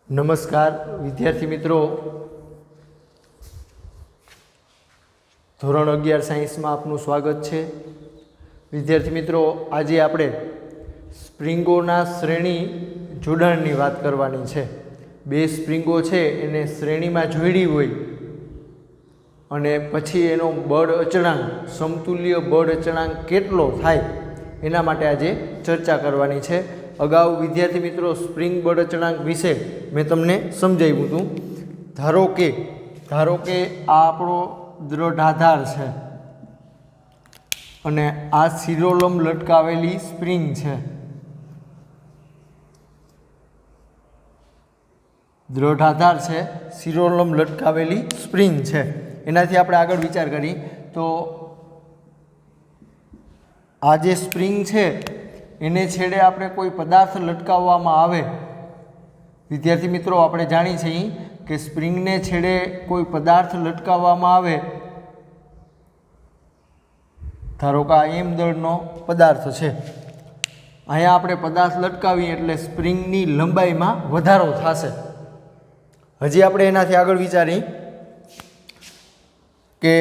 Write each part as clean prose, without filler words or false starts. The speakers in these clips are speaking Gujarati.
નમસ્કાર વિદ્યાર્થી મિત્રો, ધોરણ 11 સાયન્સમાં આપનું સ્વાગત છે. વિદ્યાર્થી મિત્રો, આજે આપણે સ્પ્રિંગોના શ્રેણી જોડાણની વાત કરવાની છે. બે સ્પ્રિંગો છે એને શ્રેણીમાં જોડી હોય અને પછી એનો બળ અચળાંક, સમતુલ્ય બળ અચળાંક કેટલો થાય એના માટે આજે ચર્ચા કરવાની છે. અગાઉ વિદ્યાર્થી મિત્રો સ્પ્રિંગ બળ અચળાંક વિશે મેં તમને સમજાવ્યું હતું. ધારો કે આ આપણો દ્રઢ આધાર છે અને આ શિરોલંબ લટકાવેલી સ્પ્રિંગ છે. દ્રઢ આધાર છે, શિરોલંબ લટકાવેલી સ્પ્રિંગ છે. એનાથી આપણે આગળ વિચાર કરી તો આ જે સ્પ્રિંગ છે એને છેડે આપણે કોઈ પદાર્થ લટકાવવામાં આવે. વિદ્યાર્થી મિત્રો, આપણે જાણીએ છીએ કે સ્પ્રિંગને છેડે કોઈ પદાર્થ લટકાવવામાં આવે. ધારો કે આ એમ દળનો પદાર્થ છે, અહીંયા આપણે પદાર્થ લટકાવીએ એટલે સ્પ્રિંગની લંબાઈમાં વધારો થશે. હજી આપણે એનાથી આગળ વિચારી કે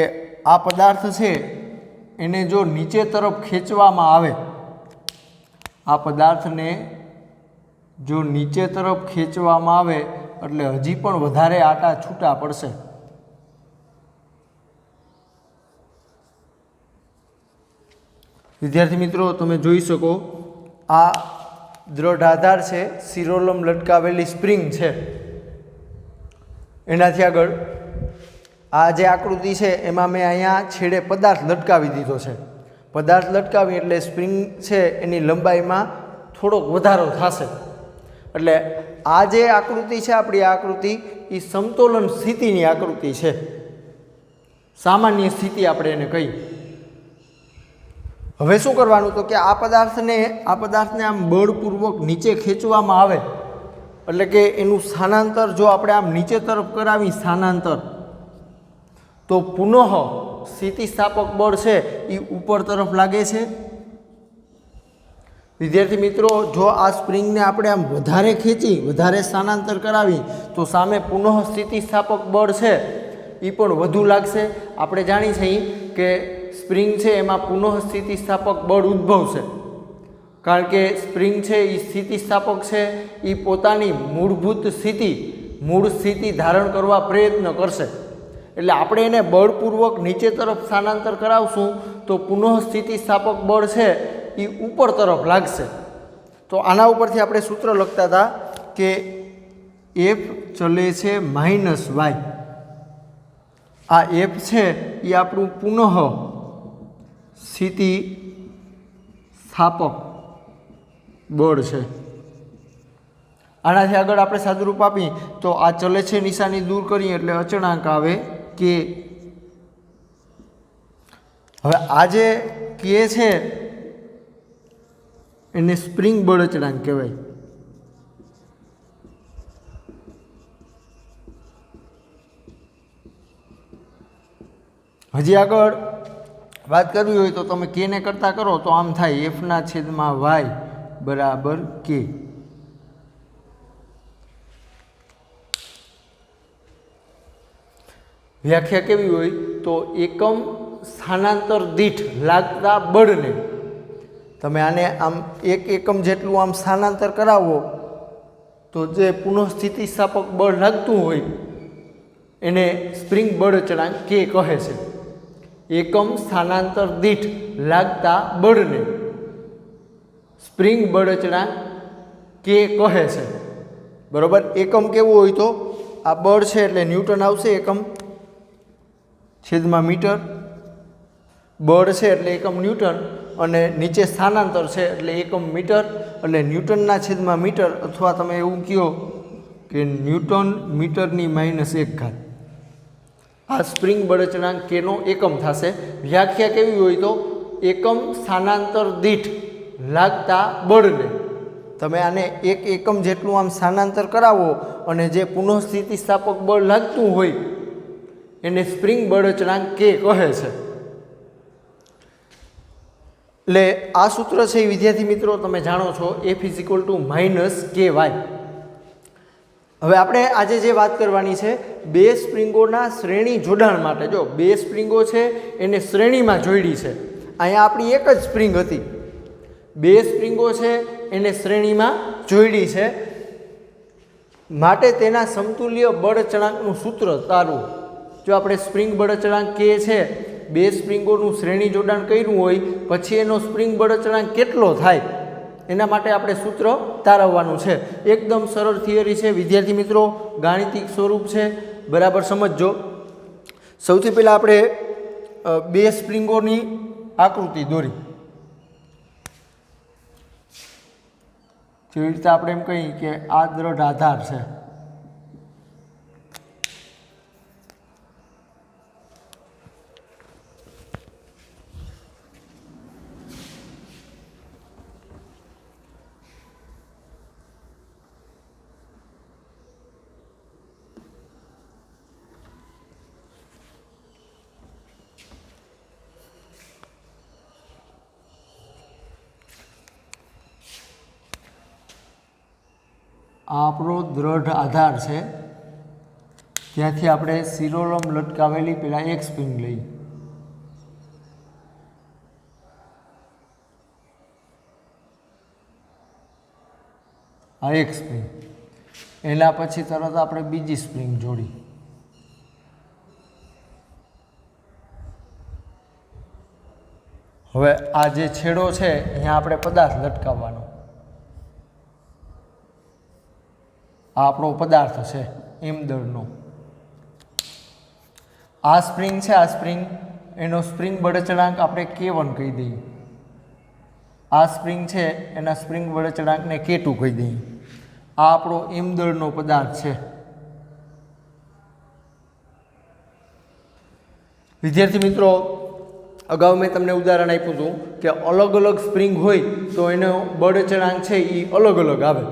આ પદાર્થ છે એને જો નીચે તરફ ખેંચવામાં આવે, આ પદાર્થને જો નીચે તરફ ખેંચવામાં આવે એટલે હજી પણ વધારે આટા છૂટા પડશે. વિદ્યાર્થી મિત્રો, તમે જોઈ શકો આ દ્રઢ આધાર છે, શિરોલંબ લટકાવેલી સ્પ્રિંગ છે. એનાથી આગળ આ જે આકૃતિ છે એમાં મેં અહીંયા છેડે પદાર્થ લટકાવી દીધો છે. પદાર્થ લટકાવી એટલે સ્પ્રિંગ છે એની લંબાઈમાં થોડોક વધારો થશે. એટલે આ જે આકૃતિ છે આપણી, આ આકૃતિ એ સમતોલન સ્થિતિની આકૃતિ છે, સામાન્ય સ્થિતિ આપણે એને કહી. હવે શું કરવાનું તો કે આ પદાર્થને આમ બળપૂર્વક નીચે ખેંચવામાં આવે એટલે કે એનું સ્થાનાંતર જો આપણે આમ નીચે તરફ કરાવી સ્થાનાંતર, તો પુનઃ સ્થિતિસ્થાપક બળ છે એ ઉપર તરફ લાગે છે. વિદ્યાર્થી મિત્રો, જો આ સ્પ્રિંગને આપણે આમ વધારે ખેંચી, વધારે સ્થાનાંતર કરાવી તો સામે પુનઃ સ્થિતિસ્થાપક બળ છે એ પણ વધુ લાગશે. આપણે જાણીએ છીએ કે સ્પ્રિંગ છે એમાં પુનઃ સ્થિતિસ્થાપક બળ ઉદ્ભવશે, કારણ કે સ્પ્રિંગ છે એ સ્થિતિસ્થાપક છે, એ પોતાની મૂળ સ્થિતિ ધારણ કરવા પ્રયત્ન કરશે. એટલે આપણે એને બળપૂર્વક નીચે તરફ સ્થાનાંતર કરાવશું તો પુનઃ સ્થિતિસ્થાપક બળ છે એ ઉપર તરફ લાગશે. તો આના ઉપરથી આપણે સૂત્ર લખતા હતા કે એફ ચલે છે -y. આ એફ છે એ આપણું પુનઃ સ્થિતિસ્થાપક બળ છે. આનાથી આગળ આપણે સાદુરૂપ આપી તો આ ચલે છે નિશાની દૂર કરીએ એટલે અચળાંક આવે કે. હવે આ જે કે છે એને સ્પ્રિંગ બળ અચળાંક કહેવાય. હજી આગળ વાત કરવી હોય તો તમે કે ને કરતા કરો તો આમ થાય F/y બરાબર કે. વ્યાખ્યા કેવી હોય તો એકમ સ્થાનાંતર દીઠ લાગતા બળને, તમે આને આમ એક એકમ જેટલું આમ સ્થાનાંતર કરાવો તો જે પુનઃ સ્થિતિસ્થાપક બળ લાગતું હોય એને સ્પ્રિંગ બળ અચળાંક કે કહે છે. એકમ સ્થાનાંતર દીઠ લાગતા બળને સ્પ્રિંગ બળ અચળાંક કે કહે છે. બરોબર. એકમ કેવું હોય તો આ બળ છે એટલે ન્યૂટન આવશે, એકમ છેદમાં મીટર. બળ છે એટલે એકમ ન્યૂટન અને નીચે સ્થાનાંતર છે એટલે એકમ મીટર, એટલે ન્યૂટનના છેદમાં મીટર, અથવા તમે એવું કહો કે ન્યૂટન મીટરની -1 આ સ્પ્રિંગ બળ અચળાંક કેનો એકમ થશે. વ્યાખ્યા કેવી હોય તો એકમ સ્થાનાંતર દીઠ લાગતા બળને, તમે આને એક એકમ જેટલું આમ સ્થાનાંતર કરાવો અને જે પુનઃ સ્થિતિસ્થાપક બળ લાગતું હોય એને સ્પ્રિંગ બળ અચળાંક કે કહે છે. એટલે આ સૂત્ર છે વિદ્યાર્થી મિત્રો તમે જાણો છો, F = -ky. હવે આપણે આજે જે વાત કરવાની છે બે સ્પ્રિંગોના શ્રેણી જોડાણ માટે. જો બે સ્પ્રિંગો છે એને શ્રેણીમાં જોડી છે. અહીંયા આપણી એક જ સ્પ્રિંગ હતી, બે સ્પ્રિંગો છે એને શ્રેણીમાં જોડી છે માટે તેના સમતુલ્ય બળ અચળાંકનું સૂત્ર તારવું. જો આપણે સ્પ્રિંગ બળ અચળાંક કહે છે, બે સ્પ્રિંગોનું શ્રેણી જોડાણ કર્યું હોય પછી એનો સ્પ્રિંગ બળ અચળાંક કેટલો થાય એના માટે આપણે સૂત્ર તારવવાનું છે. એકદમ સરળ થિયરી છે વિદ્યાર્થી મિત્રો, ગાણિતિક સ્વરૂપ છે, બરાબર સમજજો. સૌથી પહેલાં આપણે બે સ્પ્રિંગોની આકૃતિ દોરી. જેવી રીતે આપણે એમ કહીએ કે આ દ્રઢ આધાર છે, આ આપણો દ્રઢ આધાર છે. ત્યાંથી આપણે શિરોલંબ લટકાવેલી પહેલાં એક સ્પ્રિંગ લઈ, આ એક સ્પ્રિંગ, એના પછી તરત આપણે બીજી સ્પ્રિંગ જોડી, હવે આ જે છેડો છે અહીંયા આપણે પદાર્થ લટકાવવાનો, આ આપણો પદાર્થ છે ઈમદળનો. આ સ્પ્રિંગ છે, આ સ્પ્રિંગ એનો સ્પ્રિંગ બળ અચળાંક આપણે K1 કહી દઈએ. આ સ્પ્રિંગ છે એના સ્પ્રિંગ બળ અચળાંકને K2 કહી દઈએ. આ આપણો ઈમદળનો પદાર્થ છે. વિદ્યાર્થી મિત્રો, અગાઉ મેં તમને ઉદાહરણ આપ્યું હતું કે અલગ અલગ સ્પ્રિંગ હોય તો એનો બળ અચળાંક છે એ અલગ અલગ આવે.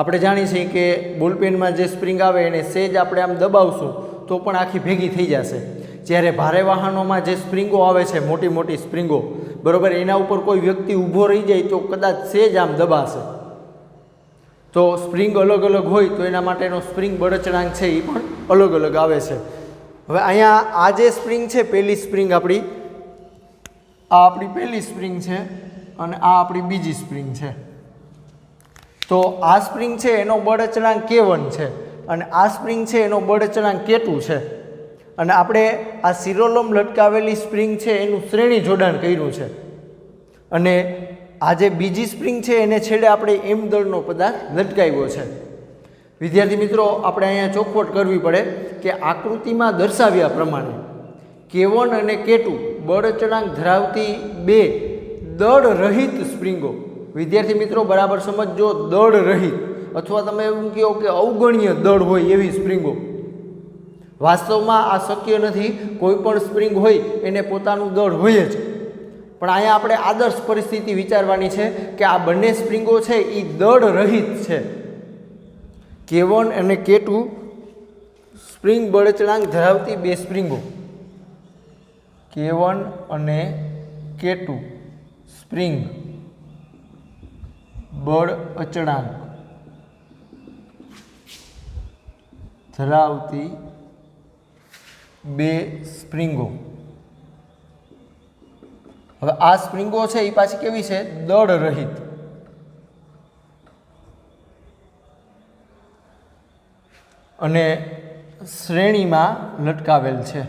આપણે જાણીએ છીએ કે બોલપેનમાં જે સ્પ્રિંગ આવે એને સેજ આપણે આમ દબાવશું તો પણ આખી ભેગી થઈ જશે. જ્યારે ભારે વાહનોમાં જે સ્પ્રિંગો આવે છે, મોટી મોટી સ્પ્રિંગો, બરાબર, એના ઉપર કોઈ વ્યક્તિ ઊભો રહી જાય તો કદાચ સેજ આમ દબાશે. તો સ્પ્રિંગ અલગ અલગ હોય તો એના માટેનો સ્પ્રિંગ બળ અચળાંક છે એ પણ અલગ અલગ આવે છે. હવે અહીંયા આ જે સ્પ્રિંગ છે, પહેલી સ્પ્રિંગ આપણી, આ આપણી પહેલી સ્પ્રિંગ છે અને આ આપણી બીજી સ્પ્રિંગ છે. તો આ સ્પ્રિંગ છે એનો બળ અચળાંક K1 છે અને આ સ્પ્રિંગ છે એનો બળ અચળાંક K2 છે. અને આપણે આ શિરોલંબ લટકાવેલી સ્પ્રિંગ છે એનું શ્રેણી જોડાણ કર્યું છે. અને આ જે બીજી સ્પ્રિંગ છે એને છેડે આપણે ઈમદળનો પદાર્થ લટકાવ્યો છે. વિદ્યાર્થી મિત્રો, આપણે અહીંયા ચોખવટ કરવી પડે કે આકૃતિમાં દર્શાવ્યા પ્રમાણે K1 અને K2 બળ અચળાંક ધરાવતી બે દળ રહિત સ્પ્રિંગો. વિદ્યાર્થી મિત્રો બરાબર સમજજો, દળ રહિત અથવા તમે એવું કહો કે અવગણ્ય દળ હોય એવી સ્પ્રિંગો. વાસ્તવમાં આ શક્ય નથી, કોઈ પણ સ્પ્રિંગ હોય એને પોતાનું દળ હોય જ. પણ અહીંયા આપણે આદર્શ પરિસ્થિતિ વિચારવાની છે કે આ બંને સ્પ્રિંગો છે એ દળ રહિત છે. K1 અને K2 સ્પ્રિંગ બળ અચળાંક ધરાવતી બે સ્પ્રિંગો, K1 અને K2 સ્પ્રિંગ બળ અચળાંક ધરાવતી બે સ્પ્રિંગો. હવે આ સ્પ્રિંગો છે એ પાછી કેવી છે? દળ રહિત. અને શ્રેણીમાં લટકાવેલ છે.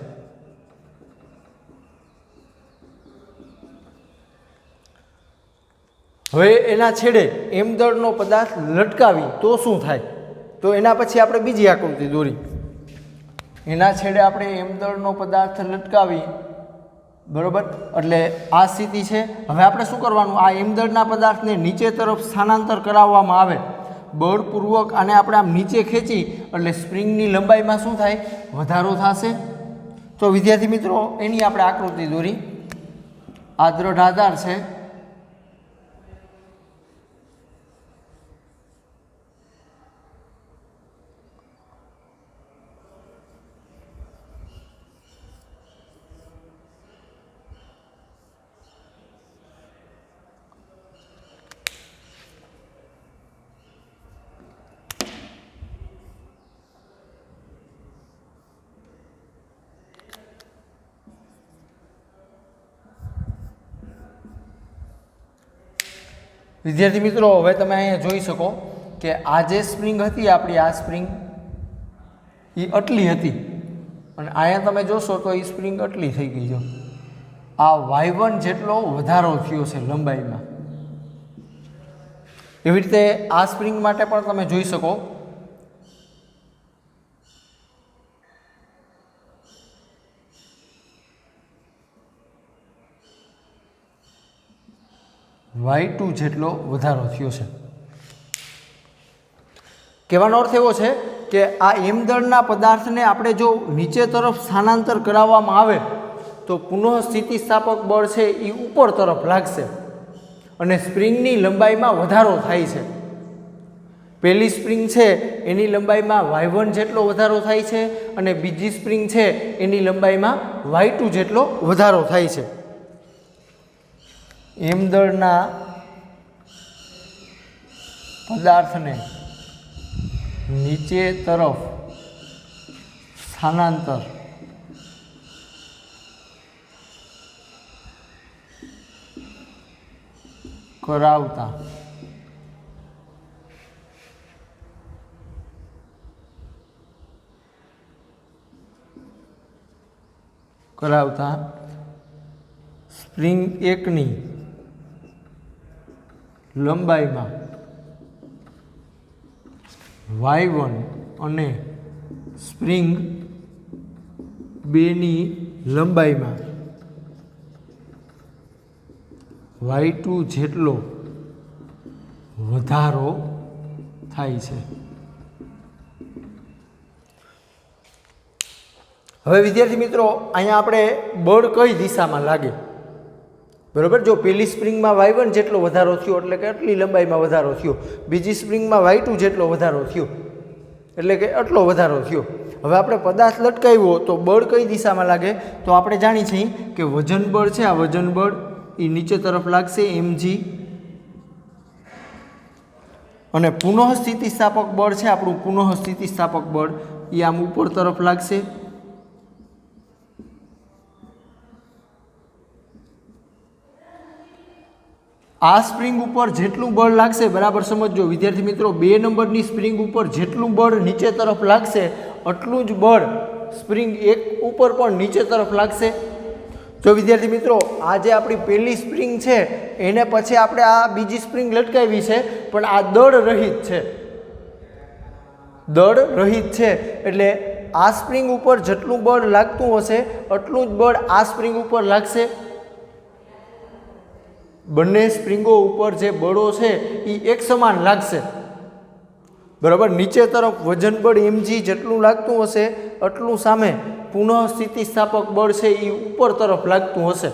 હવે એના છેડે ઈમદળનો પદાર્થ લટકાવી તો શું થાય? તો એના પછી આપણે બીજી આકૃતિ દોરી. એના છેડે આપણે ઈમદળનો પદાર્થ લટકાવી, બરોબર, એટલે આ સ્થિતિ છે. હવે આપણે શું કરવાનું? આ ઈમદળના પદાર્થને નીચે તરફ સ્થાનાંતર કરાવવામાં આવે. બળપૂર્વક આને આપણે આમ નીચે ખેંચી એટલે સ્પ્રિંગની લંબાઈમાં શું થાય? વધારો થશે. તો વિદ્યાર્થી મિત્રો, એની આપણે આકૃતિ દોરી. આ દ્રઢ આધાર છે. વિદ્યાર્થી મિત્રો, હવે તમે અહીંયા જોઈ શકો કે આ જે સ્પ્રિંગ હતી આપણી, આ સ્પ્રિંગ એ આટલી હતી અને અહીંયા તમે જોશો તો એ સ્પ્રિંગ આટલી થઈ ગઈ છે. આ y1 જેટલો વધારો થયો છે લંબાઈમાં. એવી રીતે આ સ્પ્રિંગ માટે પણ તમે જોઈ શકો y2 જેટલો વધારો થયો છે. કહેવાનો અર્થ એવો છે કે આ હિમદળના પદાર્થને આપણે જો નીચે તરફ સ્થાનાંતર કરાવવામાં આવે તો પુનઃ સ્થિતિસ્થાપક બળ છે એ ઉપર તરફ લાગશે અને સ્પ્રિંગની લંબાઈમાં વધારો થાય છે. પહેલી સ્પ્રિંગ છે એની લંબાઈમાં y1 જેટલો વધારો થાય છે અને બીજી સ્પ્રિંગ છે એની લંબાઈમાં y2 જેટલો વધારો થાય છે. હિમદળના પદાર્થને નીચે તરફ સ્થાનાંતર કરાવતા સ્પ્રિંગ 1 ની લંબાઈમાં y1 અને સ્પ્રિંગ 2 ની લંબાઈમાં y2 જેટલો વધારો થાય છે. હવે વિદ્યાર્થી મિત્રો, અહીંયા આપણે બળ કઈ દિશામાં લાગે? બરાબર, જો પહેલી સ્પ્રિંગમાં y1 જેટલો વધારો થયો એટલે કે આટલી લંબાઈમાં વધારો થયો, બીજી સ્પ્રિંગમાં y2 જેટલો વધારો થયો એટલે કે આટલો વધારો થયો. હવે આપણે પદાર્થ લટકાવ્યો તો બળ કઈ દિશામાં લાગે? તો આપણે જાણી છીએ કે વજન બળ છે, આ વજન બળ એ નીચે તરફ લાગશે mg, અને પુનઃ સ્થિતિસ્થાપક બળ છે આપણું, પુનઃ સ્થિતિસ્થાપક બળ એ આમ ઉપર તરફ લાગશે. આ સ્પ્રિંગ ઉપર જેટલું બળ લાગશે, બરાબર સમજો વિદ્યાર્થી મિત્રો, 2 નંબરની સ્પ્રિંગ ઉપર જેટલું બળ નીચે તરફ લાગશે એટલું જ બળ સ્પ્રિંગ 1 ઉપર પણ નીચે તરફ લાગશે. જો વિદ્યાર્થી મિત્રો, આ જે આપણી પહેલી સ્પ્રિંગ છે એને પછી આપણે આ બીજી સ્પ્રિંગ લટકાવી છે, પણ આ દળ રહિત છે, દળ રહિત છે એટલે આ સ્પ્રિંગ ઉપર જેટલું બળ લાગતું હશે એટલું જ બળ આ સ્પ્રિંગ ઉપર લાગશે. બંને સ્પ્રિંગો ઉપર જે બળો છે એ એક સમાન લાગશે. બરાબર, નીચે તરફ વજન બળ mg જેટલું લાગતું હશે એટલું સામે પુનઃ સ્થિતિસ્થાપક બળ છે એ ઉપર તરફ લાગતું હશે.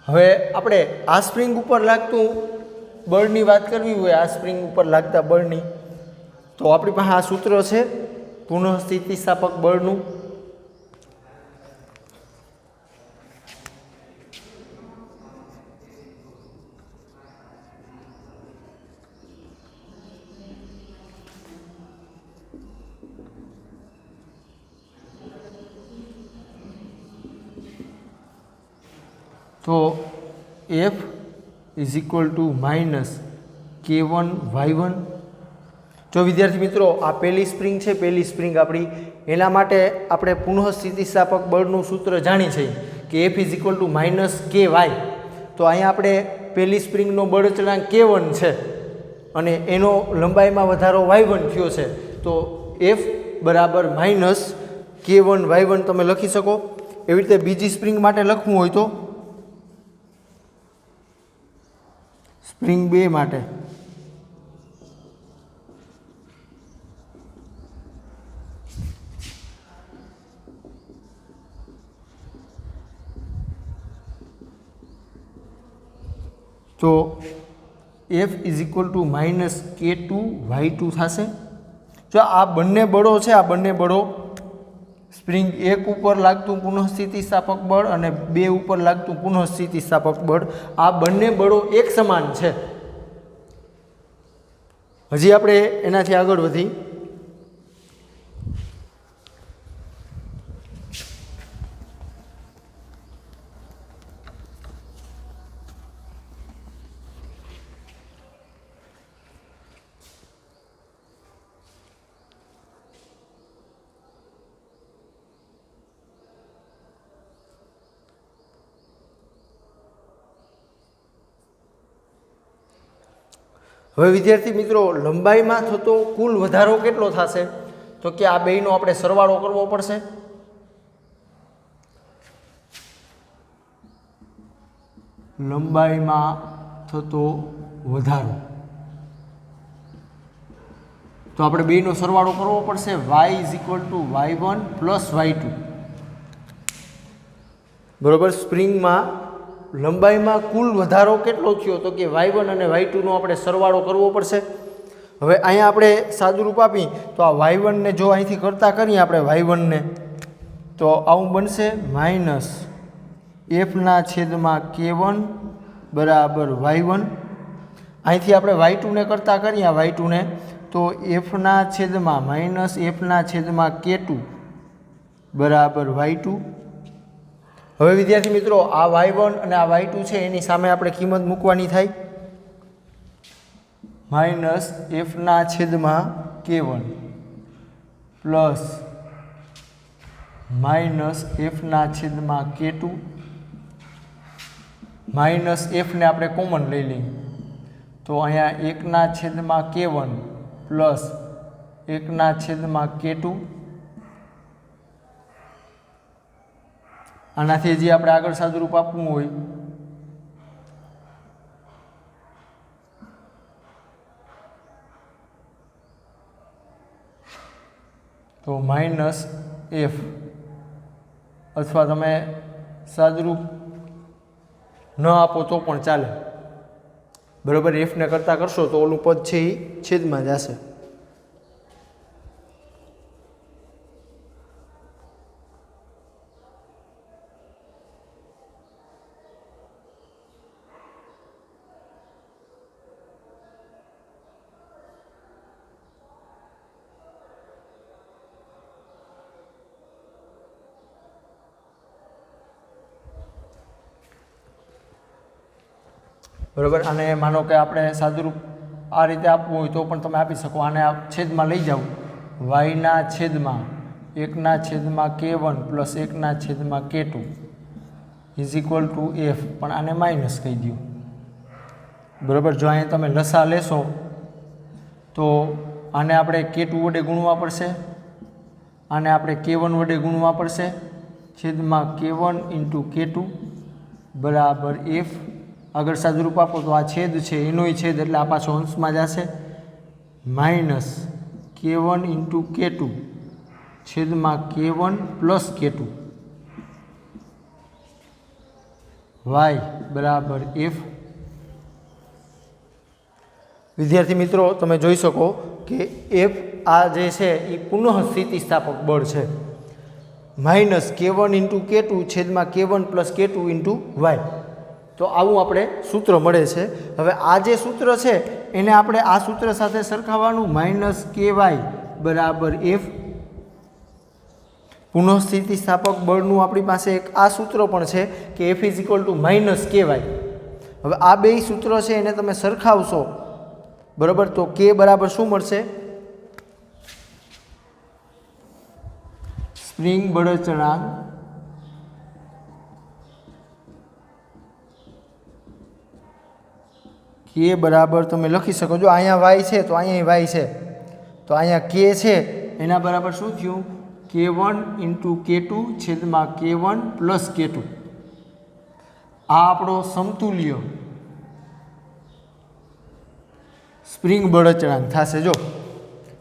હવે આપણે આ સ્પ્રિંગ ઉપર લાગતું બળની વાત કરવી હોય, આ સ્પ્રિંગ ઉપર લાગતા બળની, તો આપણી પાસે આ સૂત્ર છે પુનઃ સ્થિતિસ્થાપક બળનું. તો F is equal to minus K1 Y1. જો વિદ્યાર્થી મિત્રો, આ પહેલી સ્પ્રિંગ છે, પહેલી સ્પ્રિંગ આપણી, એના માટે આપણે પુનઃ સ્થિતિસ્થાપક બળનું સૂત્ર જાણી છે કે F is equal to minus KY. તો અહીંયા આપણે પહેલી સ્પ્રિંગનો બળ અચળાંક K1 છે અને એનો લંબાઈમાં વધારો Y1 થયો છે, તો F બરાબર માઇનસ K1 Y1 તમે લખી શકો. એવી રીતે બીજી સ્પ્રિંગ માટે લખવું હોય તો સ્પ્રિંગ 2 માટે તો F is equal to minus K2Y2 થશે. જો આ બંને બળો છે, આ બંને બળો સ્પ્રિંગ 1 ઉપર લાગતું પુનઃસ્થિતિસ્થાપક બળ અને 2 ઉપર લાગતું પુનઃસ્થિતિસ્થાપક બળ, આ બંને બળો એક સમાન છે. હજી આપણે એનાથી આગળ વધી હવે વિદ્યાર્થી મિત્રો, લંબાઈમાં થતો કુલ વધારો કેટલો થશે? તો કે આ બેયનો આપણે સરવાળો કરવો પડશે. લંબાઈમાં થતો વધારો, તો આપણે બેયનો સરવાળો કરવો પડશે. y is equal to y1 plus y2. બરોબર. સ્પ્રિંગમાં લંબાઈમાં કુલ વધારો કેટલો થયો? તો કે y1 અને y2 નો આપણે સરવાળો કરવો પડશે. હવે અહીંયા આપણે સાદુરૂપ આપી તો આ y1 ને જો અહીંથી કરતા કરીએ આપણે y1 ને, તો આવું બનશે માઇનસ f/k1 બરાબર y1. અહીંથી આપણે y2 ને કરતા કરીએ y2 ને, તો f/-f/k2 બરાબર y2. હવે વિદ્યાર્થી મિત્રો, આ y1 અને આ y2 છે એની સામે આપણે કિંમત મૂકવાની થાય. Minus f/k1 plus minus f/k2 minus f ને આપણે કોમન લઈ લઈએ, તો અહીંયા 1/k1 પ્લસ 1/k2. આનાથી હજી આપણે આગળ સાદુરૂપ આપવું હોય તો માઇનસ f, અથવા તમે સાદુરૂપ ન આપો તો પણ ચાલે. બરાબર. f ને કરતા કરશો તો ઓલું પદ છે એ છેદમાં જશે. બરાબર. અને માનો કે આપણે સાદુરૂપ આ રીતે આપવું હોય તો પણ તમે આપી શકો. આને આ છેદમાં લઈ જાઓ, y/1/k1 plus 1/k2 is equal to f, પણ આને માઇનસ કહી દો. બરાબર. જો અહીંયા તમે લસા લેશો તો આને આપણે k2 વડે ગુણવા પડશે, આને આપણે k1 વડે ગુણવા પડશે. છેદમાં k1 ઇન્ટુ k2 બરાબર f. આગળ સાદુરૂપ આપો તો આ છેદ છે એનોય છેદ એટલે આ પાછો અંશમાં જશે. માઇનસ k1 ઇન્ટુ k2 છેદમાં k1 પ્લસ k2 y બરાબર f. વિદ્યાર્થી મિત્રો, તમે જોઈ શકો કે f આ જે છે એ પુનઃસ્થિતિસ્થાપક બળ છે. માઇનસ k1 ઇન્ટુ k2 છેદમાં k1 plus k2 into y. તો આવું આપણે સૂત્ર મળે છે. હવે આ જે સૂત્ર છે એને આપણે આ સૂત્ર સાથે સરખાવવાનું. માઇનસ ky બરાબર f. પુનઃસ્થિતિસ્થાપક બળનું આપણી પાસે એક આ સૂત્ર પણ છે કે f is equal to minus ky. હવે આ બે સૂત્ર છે એને તમે સરખાવશો, બરાબર, તો k બરાબર શું મળશે? સ્પ્રિંગ બળચળાંક k બરાબર તમે લખી શકો. જો અહીંયા y છે તો અહીંયા y છે, તો અહીંયા k છે એના બરાબર શું થયું? k1 ઇન્ટુ k2 છેદમાં k1 પ્લસ k2. આ આપણો સમતુલ્ય સ્પ્રિંગ બળચળાંક થશે. જો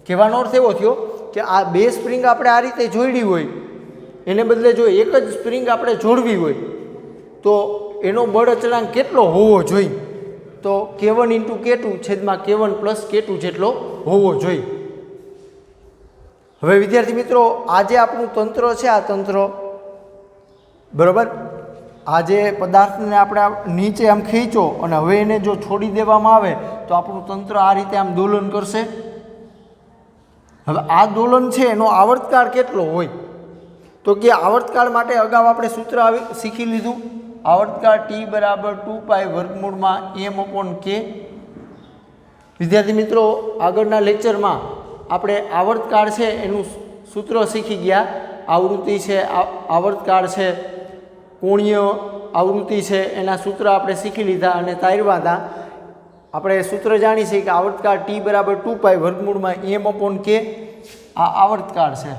કહેવાનો અર્થ એવો થયો કે આ બે સ્પ્રિંગ આપણે આ રીતે જોડી હોય એને બદલે જો એક જ સ્પ્રિંગ આપણે જોડવી હોય તો એનો બળચળાંક કેટલો હોવો જોઈએ? તો K1 × K2 છેદમાં K1 + K2 જેટલો હોવો જોઈએ। હવે વિદ્યાર્થી મિત્રો આ જે આપણું તંત્ર છે, આ તંત્ર બરાબર, આ જે પદાર્થને આપણે નીચે આમ ખેંચો અને હવે એને જો છોડી દેવામાં આવે તો આપણું તંત્ર આ રીતે આમ દોલન કરશે। હવે આ દોલન છે એનો આવર્તકાળ કેટલો હોય, તો કે આવર્તકાળ માટે અગાઉ આપણે સૂત્ર શીખી લીધું, આવર્તકાળ T = 2π √m/k। વિદ્યાર્થી મિત્રો આગળના લેક્ચરમાં આપણે આવર્તકાળ છે એનું સૂત્ર શીખી ગયા। આવૃત્તિ છે, આવર્તકાળ છે, કોણીય આવૃત્તિ છે, એના સૂત્ર આપણે શીખી લીધા અને તાર્યા હતા। આપણે સૂત્ર જાણીએ છીએ કે આવર્તકાળ T = 2π √m/k આ આવર્તકાળ છે।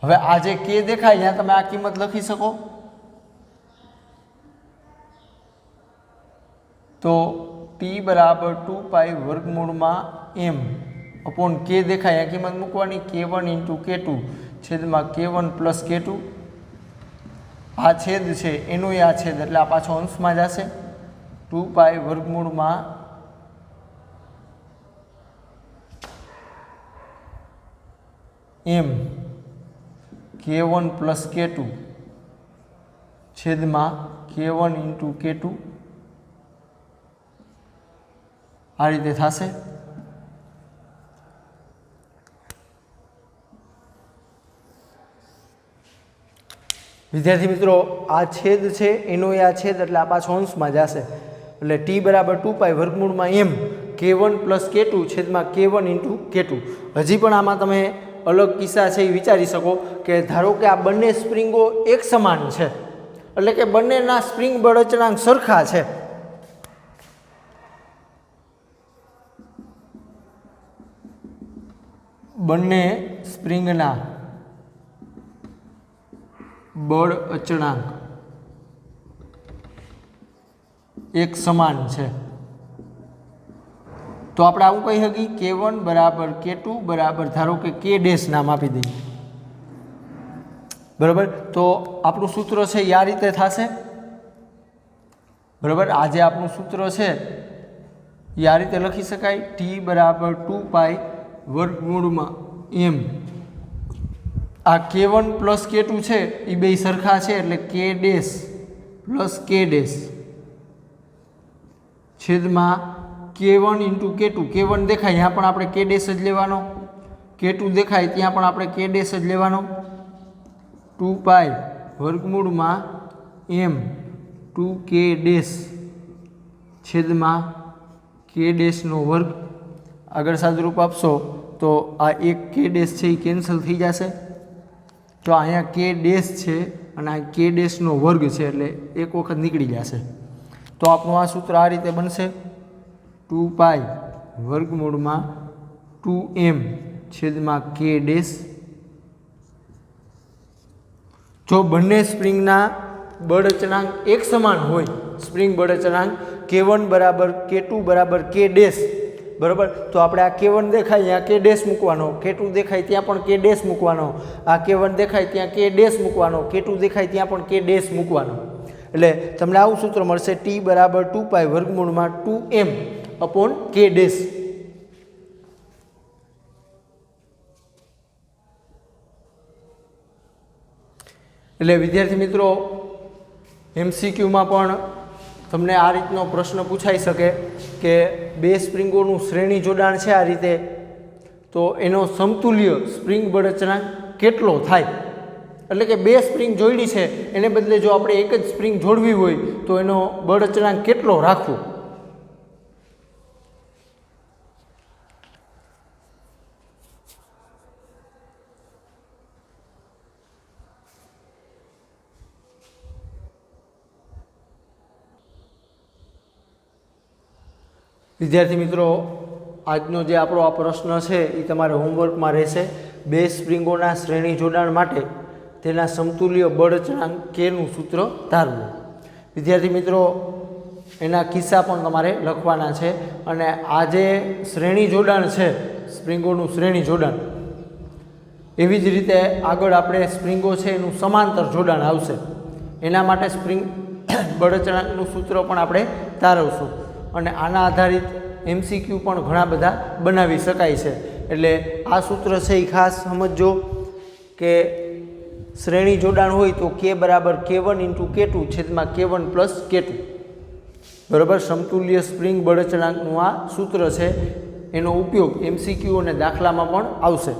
હવે આ જે k દેખાય ત્યાં તમે આ કિંમત લખી શકો, તો T = 2π √m/k દેખાય, આ કિંમત મૂકવાની K1 × K2 છેદમાં K1 + K2, આ છેદ છે એનો આ છેદ એટલે આ પાછો અંશમાં જશે, 2π √m K1 + K2 છેદમાં K1 × K2 આ રીતે થશે। વિદ્યાર્થી મિત્રો આ છેદ છે એનો આ છેદ એટલે આ પાછો અંશમાં જશે, એટલે T = 2π √m K1 + K2 છેદમાં K1 × K2। હજી પણ આમાં તમે અલગ કિસ્સા છે એ વિચારી શકો કે ધારો કે આ બંને સ્પ્રિંગો એક સમાન છે, એટલે કે બંનેના સ્પ્રિંગ બળ અચળાંક સરખા છે, બંને સ્પ્રિંગના બળ અચળાંક એક સમાન છે, તો આપણે આવું કહી શકીએ K1 = K2 બરાબર ધારો કે K ડેશ નામ આપી દઈએ, બરાબર। તો આપણું સૂત્ર છે એ આ રીતે થશે, બરાબર। આ જે આપણું સૂત્ર છે એ આ રીતે લખી શકાય, T = 2π √m। આ K1 + K2 છે એ બે સરખા છે એટલે K ડેશ + K ડેશ છેદમાં K1 × K2, K1 દેખાય ત્યાં પણ આપણે K ડેશ જ લેવાનો, K2 દેખાય ત્યાં પણ આપણે K ડેશ જ લેવાનો, 2π √m 2K ડેશ છેદમાં K ડેશનો વર્ગ। આગળ સાદુરૂપ આપશો તો આ એક K ડેશ છે એ કેન્સલ થઈ જશે, તો અહીંયા K ડેશ છે અને આ K ડેશનો વર્ગ છે એટલે એક વખત નીકળી જશે, તો આપણું આ સૂત્ર આ રીતે બનશે, 2π √2m છેદમાં K ડેશ। જો બંને સ્પ્રિંગના બળ અચળાંક એક સમાન હોય, સ્પ્રિંગ બળ અચળાંક K1 = K2 = K ડેશ, બરાબર, તો આપણે આ K1 દેખાય ત્યાં K ડેશ મૂકવાનો, K2 દેખાય ત્યાં પણ K ડેશ મૂકવાનો, આ K1 દેખાય ત્યાં K ડેશ મૂકવાનો, K2 દેખાય ત્યાં પણ K ડેશ મૂકવાનો, એટલે તમને આવું સૂત્ર મળશે, T = 2π √2m/K ડેશ। એટલે વિદ્યાર્થી મિત્રો MCQમાં પણ તમને આ રીતનો પ્રશ્ન પૂછાઈ શકે કે બે સ્પ્રિંગોનું શ્રેણી જોડાણ છે આ રીતે, તો એનો સમતુલ્ય સ્પ્રિંગ બળ અચળાંક કેટલો થાય, એટલે કે બે સ્પ્રિંગ જોડી છે એને બદલે જો આપણે એક જ સ્પ્રિંગ જોડવી હોય તો એનો બળ અચળાંક કેટલો રાખવો। વિદ્યાર્થી મિત્રો આજનો જે આપણો આ પ્રશ્ન છે એ તમારે હોમવર્કમાં રહેશે। બે સ્પ્રિંગોના શ્રેણી જોડાણ માટે તેના સમતુલ્ય બળ અચળાંક કેનું સૂત્ર ધારવું। વિદ્યાર્થી મિત્રો એના કિસ્સા પણ તમારે લખવાના છે, અને આ જે શ્રેણી જોડાણ છે સ્પ્રિંગોનું શ્રેણી જોડાણ, એવી જ રીતે આગળ આપણે સ્પ્રિંગો છે એનું સમાંતર જોડાણ આવશે। એના માટે બળચણાંકનું સૂત્ર પણ આપણે તારવશું અને આના આધારિત MCQ પણ ઘણા બધા બનાવી શકાય છે. એટલે આ સૂત્ર છે એ ખાસ સમજજો કે શ્રેણી જોડાણ હોય તો K બરાબર K1 × K2 છેદમાં K1 + K2. બરાબર. સમતુલ્ય સ્પ્રિંગ બળચણાંકનું આ સૂત્ર છે, એનો ઉપયોગ MCQ અને દાખલામાં પણ આવશે.